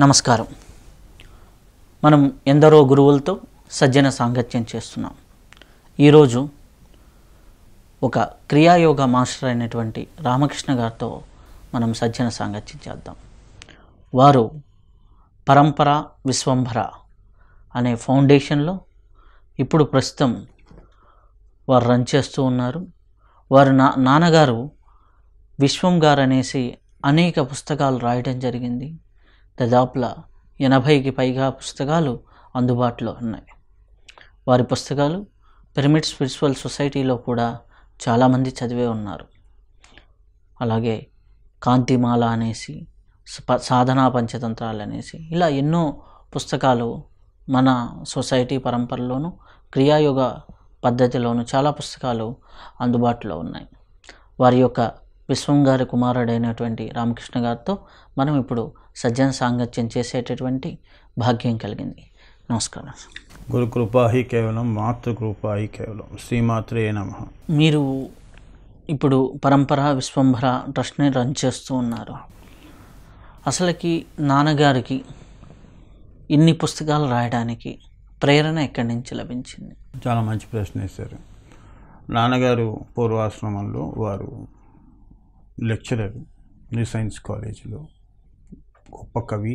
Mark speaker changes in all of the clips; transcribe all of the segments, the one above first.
Speaker 1: నమస్కారం. మనం ఎందరో గురువులతో సజ్జన సాంగత్యం చేస్తున్నాం. ఈరోజు ఒక క్రియాయోగ మాస్టర్ అయినటువంటి రామకృష్ణ గారితో మనం సజ్జన సాంగత్యం చేద్దాం. వారు పరంపర విశ్వంభర అనే ఫౌండేషన్లో ఇప్పుడు ప్రస్తుతం వారు రన్ చేస్తూ ఉన్నారు. వారు నాన్నగారు విశ్వం గారు అనేసి అనేక పుస్తకాలు రాయడం జరిగింది. దాదాపులా 80కి పైగా పుస్తకాలు అందుబాటులో ఉన్నాయి. వారి పుస్తకాలు పిరమిడ్ స్పిరిచువల్ సొసైటీలో కూడా చాలామంది చదివే ఉన్నారు. అలాగే కాంతిమాల అనేసి, సాధనా పంచతంత్రాలు అనేసి, ఇలా ఎన్నో పుస్తకాలు మన సొసైటీ పరంపరలోను క్రియాయోగ పద్ధతిలోను చాలా పుస్తకాలు అందుబాటులో ఉన్నాయి. వారి యొక్క విశ్వం గారి కుమారుడైనటువంటి రామకృష్ణ గారితో మనం ఇప్పుడు సజ్జన సాంగత్యం చేసేటటువంటి భాగ్యం కలిగింది. నమస్కారం.
Speaker 2: గురు కృపాహి కేవలం, మాతృకృపాహి కేవలం. శ్రీమాత్రే నమః.
Speaker 1: మీరు ఇప్పుడు పరంపర విశ్వంభర ట్రస్ట్ని రన్ చేస్తూ ఉన్నారు. అసలుకి నాన్నగారికి ఇన్ని పుస్తకాలు రాయడానికి ప్రేరణ ఎక్కడి నుంచి లభించింది?
Speaker 2: చాలా మంచి ప్రశ్న వేశారు. నాన్నగారు పూర్వాశ్రమంలో వారు లెక్చరర్, న్యూ సైన్స్ కాలేజీలో, గొప్ప కవి.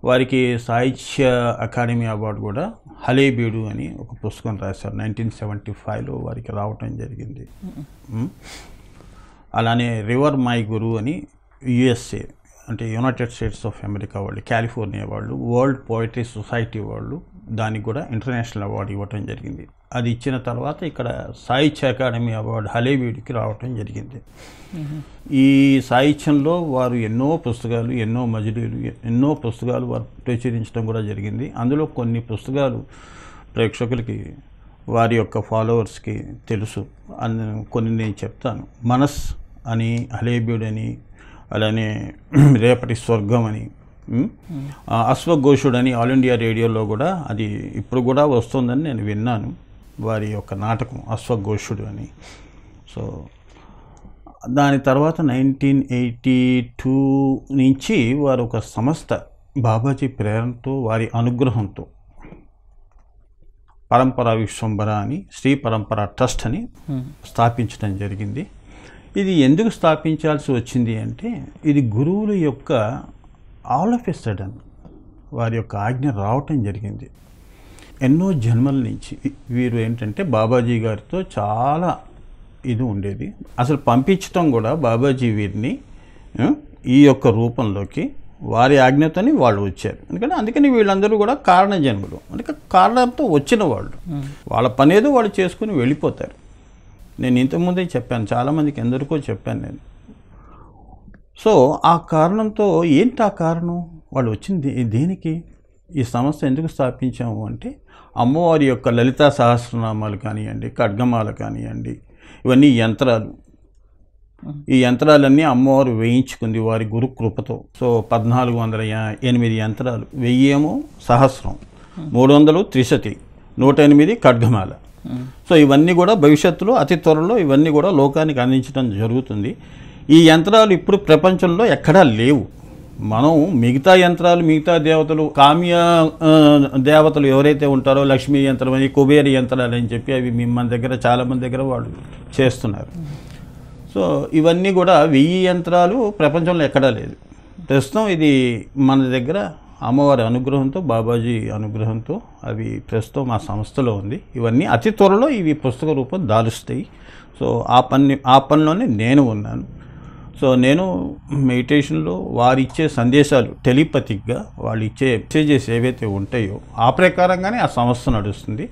Speaker 2: వారికి సాహిత్య అకాడమీ అవార్డు కూడా హలేబీడు అని ఒక పుస్తకం రాశారు. 1975లో వారికి రావటం జరిగింది. అలానే రివర్ మై గురు అని యుఎస్ఏ అంటే యునైటెడ్ స్టేట్స్ ఆఫ్ అమెరికా వాళ్ళు, కాలిఫోర్నియా వాళ్ళు, వరల్డ్ పోయిటరీ సొసైటీ వాళ్ళు దానికి కూడా ఇంటర్నేషనల్ అవార్డు ఇవ్వటం జరిగింది. అది ఇచ్చిన తర్వాత ఇక్కడ సాహిత్య అకాడమీ అవార్డు హలేబీడుకి రావటం జరిగింది. ఈ సాహిత్యంలో వారు ఎన్నో పుస్తకాలు, ఎన్నో మజిలీలు, ఎన్నో పుస్తకాలు వారు ప్రచురించడం కూడా జరిగింది. అందులో కొన్ని పుస్తకాలు ప్రేక్షకులకి, వారి యొక్క ఫాలోవర్స్కి తెలుసు. కొన్ని నేను చెప్తాను. మనస్ అని, హలేబీడు అని, అలానే రేపటి స్వర్గం అని, అశ్వఘోషుడు అని ఆల్ ఇండియా రేడియోలో కూడా అది ఇప్పుడు కూడా వస్తుందని నేను విన్నాను. వారి యొక్క నాటకం అశ్వఘోషుడు అని. సో దాని తర్వాత 1982 నుంచి వారు ఒక సంస్థ, బాబాజీ ప్రేరణతో, వారి అనుగ్రహంతో పరంపర విశ్వంభర అని, శ్రీ పరంపర ట్రస్ట్ అని స్థాపించడం జరిగింది. ఇది ఎందుకు స్థాపించాల్సి వచ్చింది అంటే, ఇది గురువుల యొక్క ఆల్ ఆఫ్ ఎ సడన్ వారి యొక్క ఆజ్ఞ రావటం జరిగింది. ఎన్నో జన్మల నుంచి వీరు ఏంటంటే బాబాజీ గారితో చాలా ఇది ఉండేది. అసలు పంపించటం కూడా బాబాజీ వీరిని ఈ యొక్క రూపంలోకి వారి ఆజ్ఞతోని వాళ్ళు వచ్చారు. అందుకని వీళ్ళందరూ కూడా కారణ జన్మలు, అంటే కారణంతో వచ్చిన వాళ్ళు. వాళ్ళ పనేదో వాళ్ళు చేసుకుని వెళ్ళిపోతారు. నేను ఇంతకుముందే చెప్పాను, చాలామందికి ఎందరికో చెప్పాను నేను. సో ఆ కారణంతో ఏంటి ఆ కారణం? వాళ్ళు వచ్చింది దేనికి? ఈ సంస్థ ఎందుకు స్థాపించాము అంటే, అమ్మవారి యొక్క లలితా సహస్రనామాలు కానివ్వండి, ఖడ్గమాల కానివ్వండి, ఇవన్నీ యంత్రాలు. ఈ యంత్రాలన్నీ అమ్మవారు వేయించుకుంది వారి గురు కృపతో. సో 1408 యంత్రాలు, 1000 సహస్రం, 300 త్రిశతి, 108 ఖడ్గమాల. సో ఇవన్నీ కూడా భవిష్యత్తులో అతి త్వరలో ఇవన్నీ కూడా లోకానికి అందించడం జరుగుతుంది. ఈ యంత్రాలు ఇప్పుడు ప్రపంచంలో ఎక్కడా లేవు. మనం మిగతా యంత్రాలు, మిగతా దేవతలు, కామ్య దేవతలు ఎవరైతే ఉంటారో, లక్ష్మీ యంత్రం అని, కుబేర యంత్రాలు అని చెప్పి అవి మన దగ్గర, చాలామంది దగ్గర వాళ్ళు చేస్తున్నారు. సో ఇవన్నీ కూడా 1000 యంత్రాలు ప్రపంచంలో ఎక్కడా లేదు. ప్రస్తుతం ఇది మన దగ్గర అమ్మవారి అనుగ్రహంతో, బాబాజీ అనుగ్రహంతో అవి ప్రస్తుతం మా సంస్థలో ఉంది. ఇవన్నీ అతి త్వరలో ఇవి పుస్తక రూపం దాలుస్తాయి. సో ఆ పనిలోనే నేను ఉన్నాను. సో నేను మెడిటేషన్లో వారు ఇచ్చే సందేశాలు టెలిపతిక్గా వాళ్ళు ఇచ్చే మెసేజెస్ ఏవైతే ఉంటాయో ఆ ప్రకారంగానే ఆ సంస్థ నడుస్తుంది.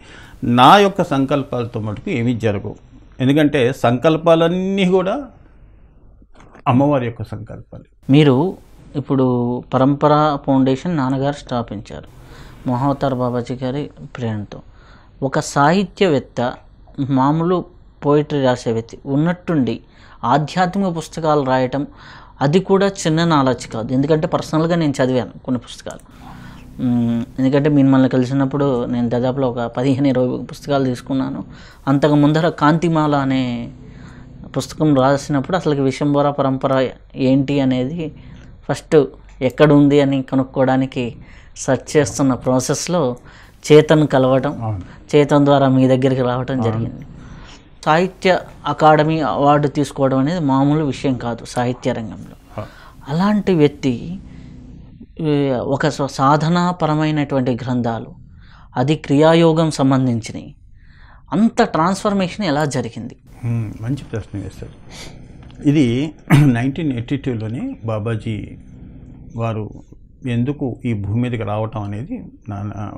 Speaker 2: నా యొక్క సంకల్పాలతో మటుకు ఏమీ జరగవు. ఎందుకంటే సంకల్పాలన్నీ కూడా అమ్మవారి యొక్క సంకల్పాలు.
Speaker 1: మీరు ఇప్పుడు పరంపర ఫౌండేషన్ నాన్నగారు స్థాపించారు మహోవతార్ బాబాజీ గారి ప్రేరణతో. ఒక సాహిత్యవేత్త, మామూలు పోయిటరీ రాసే వ్యక్తి ఉన్నట్టుండి ఆధ్యాత్మిక పుస్తకాలు రాయటం, అది కూడా చిన్న నాలెడ్జ్ కాదు. ఎందుకంటే పర్సనల్గా నేను చదివాను కొన్ని పుస్తకాలు. ఎందుకంటే మిమ్మల్ని కలిసినప్పుడు నేను దాదాపులో ఒక 15-20 పుస్తకాలు తీసుకున్నాను. అంతకు ముందర కాంతిమాల అనే పుస్తకం రాసినప్పుడు అసలు విశ్వంభర పరంపర ఏంటి అనేది ఫస్ట్ ఎక్కడుంది అని కనుక్కోవడానికి సెర్చ్ చేస్తున్న ప్రాసెస్లో చేతన్ కలవటం, చేతన్ ద్వారా మీ దగ్గరికి రావటం జరిగింది. సాహిత్య అకాడమీ అవార్డు తీసుకోవడం అనేది మామూలు విషయం కాదు సాహిత్య రంగంలో. అలాంటి వ్యక్తి ఒక సాధనాపరమైనటువంటి గ్రంథాలు, అది క్రియాయోగం సంబంధించినవి, అంత ట్రాన్స్ఫర్మేషన్ ఎలా జరిగింది?
Speaker 2: మంచి ప్రశ్న వేస్తారు. ఇది 1982లోనే బాబాజీ వారు ఎందుకు ఈ భూమి మీదకి రావటం అనేది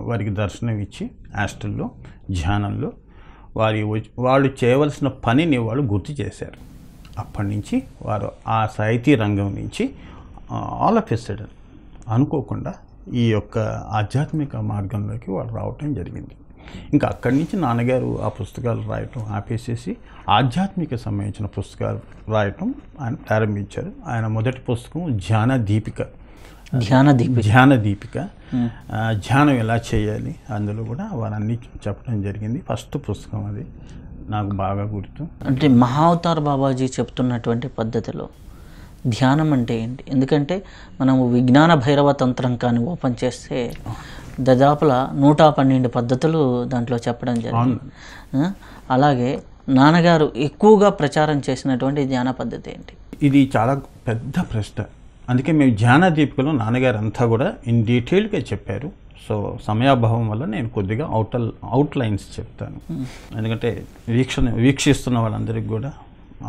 Speaker 2: వారికి దర్శనం ఇచ్చి హాస్టల్లో ధ్యానంలో వాళ్ళు చేయవలసిన పనిని వాళ్ళు గుర్తు చేశారు. అప్పటి నుంచి వారు ఆ సాహితీ రంగం నుంచి ఆల్ ఆఫ్ ఎ సడన్ అనుకోకుండా ఈ యొక్క ఆధ్యాత్మిక మార్గంలోకి వాళ్ళు రావటం జరిగింది. ఇంకా అక్కడి నుంచి నాన్నగారు ఆ పుస్తకాలు రాయటం ఆపేసేసి ఆధ్యాత్మిక సంబంధించిన పుస్తకాలు రాయటం ఆయన ప్రారంభించారు. ఆయన మొదటి పుస్తకం ధ్యాన దీపిక, ధ్యానం ఎలా చేయాలి అందులో కూడా వారన్నీ చెప్పడం జరిగింది. ఫస్ట్ పుస్తకం అది నాకు బాగా గుర్తు.
Speaker 1: అంటే మహావతార్ బాబాజీ చెప్తున్నటువంటి పద్ధతిలో ధ్యానం అంటే ఏంటి? ఎందుకంటే మనము విజ్ఞాన భైరవ తంత్రం కానీ ఓపెన్ చేస్తే దాదాపులా 112 పద్ధతులు దాంట్లో చెప్పడం జరిగింది. అలాగే నాన్నగారు ఎక్కువగా ప్రచారం చేసినటువంటి ధ్యాన పద్ధతి ఏంటి?
Speaker 2: ఇది చాలా పెద్ద ప్రశ్న. అందుకే మేము ధ్యాన దీపికలో నాన్నగారు అంతా కూడా ఇన్ డీటెయిల్గా చెప్పారు. సో సమయాభావం వల్ల నేను కొద్దిగా అవుట్లైన్స్ చెప్తాను. ఎందుకంటే వీక్షిస్తున్న వాళ్ళందరికీ కూడా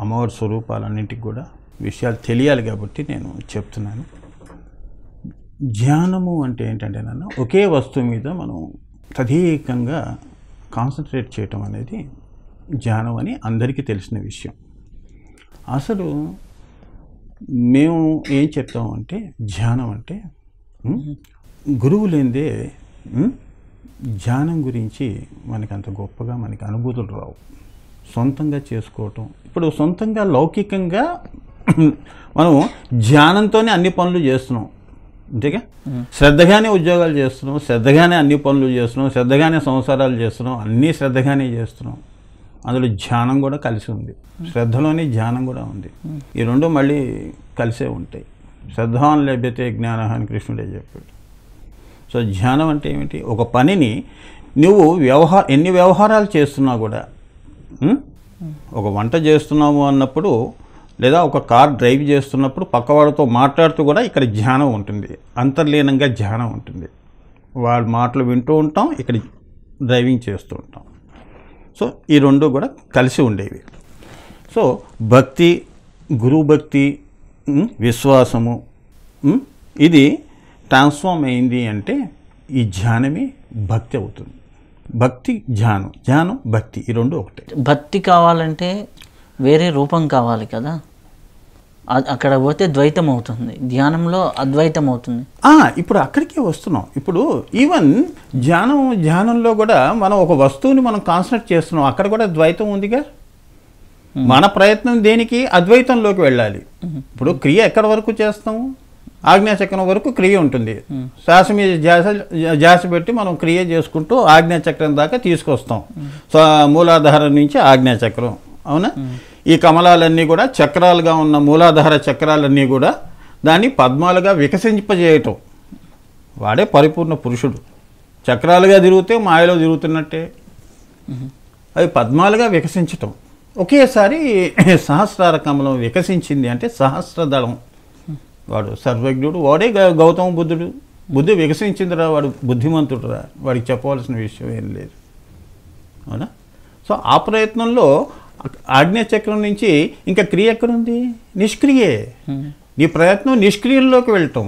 Speaker 2: అమ్మవారి స్వరూపాలన్నింటికి కూడా విషయాలు తెలియాలి కాబట్టి నేను చెప్తున్నాను. ధ్యానము అంటే ఏంటంటే ఒకే వస్తువు మీద మనం తదేకంగా కాన్సన్ట్రేట్ చేయటం అనేది ధ్యానం అని అందరికీ తెలిసిన విషయం. అసలు మేము ఏం చెప్తామంటే ధ్యానం అంటే గురువు లేనిదే ధ్యానం గురించి మనకి అంత గొప్పగా మనకి అనుభూతులు రావు. సొంతంగా చేసుకోవటం, ఇప్పుడు సొంతంగా లౌకికంగా మనం ధ్యానంతోనే అన్ని పనులు చేస్తున్నాం, అంతేగా. శ్రద్ధగానే ఉద్యోగాలు చేస్తున్నాం, శ్రద్ధగానే అన్ని పనులు చేస్తున్నాం, శ్రద్ధగానే సంసారాలు చేస్తున్నాం, అన్నీ శ్రద్ధగానే చేస్తున్నాం. అందులో ధ్యానం కూడా కలిసి ఉంది, శ్రద్ధలోనే ధ్యానం కూడా ఉంది. ఈ రెండు మళ్ళీ కలిసే ఉంటాయి. శ్రద్ధాన్ లభ్యతే జ్ఞాన అని కృష్ణుడే చెప్పాడు. సో ధ్యానం అంటే ఏమిటి? ఒక పనిని నువ్వు ఎన్ని వ్యవహారాలు చేస్తున్నా కూడా, ఒక వంట చేస్తున్నాము అన్నప్పుడు లేదా ఒక కార్ డ్రైవ్ చేస్తున్నప్పుడు పక్కవాడితో మాట్లాడుతూ కూడా ఇక్కడ ధ్యానం ఉంటుంది, అంతర్లీనంగా ధ్యానం ఉంటుంది. వాళ్ళ మాటలు వింటూ ఉంటాం, ఇక్కడ డ్రైవింగ్ చేస్తూ ఉంటాం. సో ఈ రెండు కూడా కలిసి ఉండేవి. సో భక్తి, గురు భక్తి, విశ్వాసము, ఇది ట్రాన్స్ఫార్మ్ అయింది అంటే ఈ ధ్యానమే భక్తి అవుతుంది. భక్తి ధ్యానం, ధ్యానం భక్తి, ఈ రెండు ఒకటే.
Speaker 1: భక్తి కావాలంటే వేరే రూపం కావాలి కదా, అక్కడ పోతే ద్వైతం అవుతుంది, ధ్యానంలో అద్వైతం అవుతుంది.
Speaker 2: ఇప్పుడు అక్కడికే వస్తున్నాం. ఇప్పుడు ఈవెన్ ధ్యానంలో కూడా మనం ఒక వస్తువుని మనం కాన్సన్ట్రేట్ చేస్తున్నాం, అక్కడ కూడా ద్వైతం ఉందిగా. మన ప్రయత్నం దేనికి? అద్వైతంలోకి వెళ్ళాలి. ఇప్పుడు క్రియ ఎక్కడి వరకు చేస్తాము? ఆజ్ఞాచక్రం వరకు క్రియ ఉంటుంది. శ్వాస మీద ధ్యాస పెట్టి మనం క్రియ చేసుకుంటూ ఆజ్ఞాచక్రం దాకా తీసుకొస్తాం. సో మూలాధారం నుంచి ఆజ్ఞాచక్రం, అవునా? ఈ కమలాలన్నీ కూడా చక్రాలుగా ఉన్న మూలాధార చక్రాలన్నీ కూడా దాన్ని పద్మాలుగా వికసింపజేయటం. వాడే పరిపూర్ణ పురుషుడు. చక్రాలుగా తిరిగితే మాయలో తిరుగుతున్నట్టే, అవి పద్మాలుగా వికసించటం. ఒకేసారి సహస్రార కమలం వికసించింది అంటే సహస్రదళం. వాడు సర్వజ్ఞుడు, వాడే గౌతమ బుద్ధుడు. బుద్ధి వికసించిందిరా, వాడు బుద్ధిమంతుడురా, వాడికి చెప్పవలసిన విషయం ఏం లేదు, అవునా? సో ఆ ప్రయత్నంలో ఆజ్ఞాచక్రం నుంచి ఇంకా క్రియ ఎక్కడుంది? నిష్క్రియే. నీ ప్రయత్నం నిష్క్రియంలోకి వెళ్ళటం.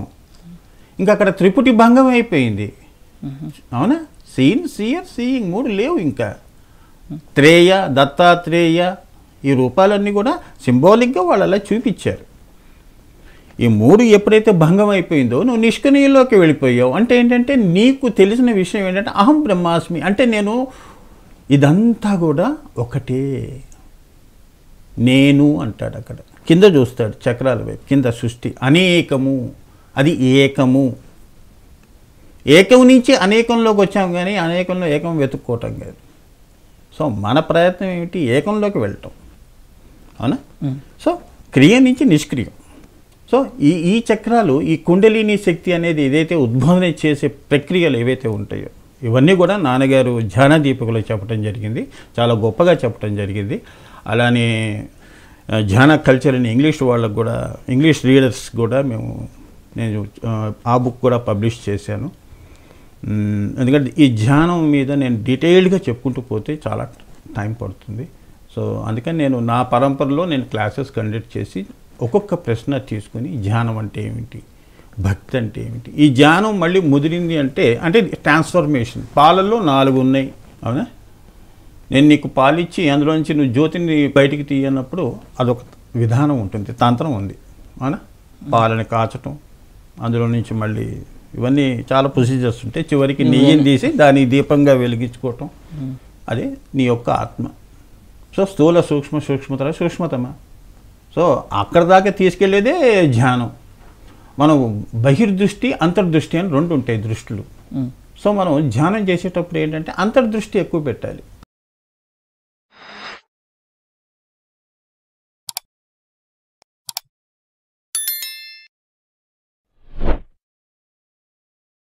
Speaker 2: ఇంకా అక్కడ త్రిపుటి భంగం అయిపోయింది, అవునా? సీన్, సీయర్, సీయింగ్ మూడు లేవు. ఇంకా త్రేయ, దత్తాత్రేయ, ఈ రూపాలన్నీ కూడా సింబాలిక్గా వాళ్ళు అలా చూపించారు. ఈ మూడు ఎప్పుడైతే భంగం అయిపోయిందో నువ్వు నిష్క్రియంలోకి వెళ్ళిపోయావు. అంటే ఏంటంటే నీకు తెలిసిన విషయం ఏంటంటే అహం బ్రహ్మాస్మి, అంటే నేను ఇదంతా కూడా ఒకటే, నేను అంటాడు. అక్కడ కింద చూస్తాడు చక్రాల వైపు, కింద సృష్టి అనేకము, అది ఏకము. ఏకం నుంచి అనేకంలోకి వచ్చాం కానీ అనేకంలో ఏకం వెతుక్కోవటం కాదు. సో మన ప్రయత్నం ఏమిటి? ఏకంలోకి వెళ్ళటం, అవునా? సో క్రియ నుంచి నిష్క్రియం. సో ఈ చక్రాలు, ఈ కుండలిని శక్తి అనేది ఏదైతే ఉద్బోధన చేసే ప్రక్రియలు ఏవైతే ఉంటాయో ఇవన్నీ కూడా నాన్నగారు ధ్యాన దీపికలో చెప్పడం జరిగింది, చాలా గొప్పగా చెప్పడం జరిగింది. అలానే ధ్యాన కల్చర్ అని ఇంగ్లీష్ వాళ్ళకు కూడా, ఇంగ్లీష్ రీడర్స్ కూడా నేను ఆ బుక్ కూడా పబ్లిష్ చేశాను. ఎందుకంటే ఈ ధ్యానం మీద నేను డీటెయిల్డ్గా చెప్పుకుంటూ పోతే చాలా టైం పడుతుంది. సో అందుకని నేను నా పరంపరలో నేను క్లాసెస్ కండక్ట్ చేసి ఒక్కొక్క ప్రశ్న తీసుకుని ధ్యానం అంటే ఏమిటి, భక్తి అంటే ఏమిటి, ఈ ధ్యానం మళ్ళీ ముదిరింది అంటే ట్రాన్స్ఫర్మేషన్. పాలల్లో 4 ఉన్నాయి, అవునా? నేను నీకు పాలిచ్చి అందులోంచి నువ్వు జ్యోతిని బయటికి తీయనప్పుడు అదొక విధానం ఉంటుంది, తంత్రం ఉంది, అవునా? పాలని కాచటం, అందులో నుంచి మళ్ళీ ఇవన్నీ చాలా ప్రొసీజర్స్ ఉంటాయి. చివరికి నెయ్యిని తీసి దాన్ని దీపంగా వెలిగించుకోవటం, అదే నీ యొక్క ఆత్మ. సో స్థూల సూక్ష్మ, సూక్ష్మతర సూక్ష్మతమ. సో అక్కడ దాకా తీసుకెళ్లేదే ధ్యానం. మనం బహిర్దృష్టి, అంతర్దృష్టి అని 2 ఉంటాయి దృష్టిలు. సో మనం ధ్యానం చేసేటప్పుడు ఏంటంటే అంతర్దృష్టి ఎక్కువ పెట్టాలి.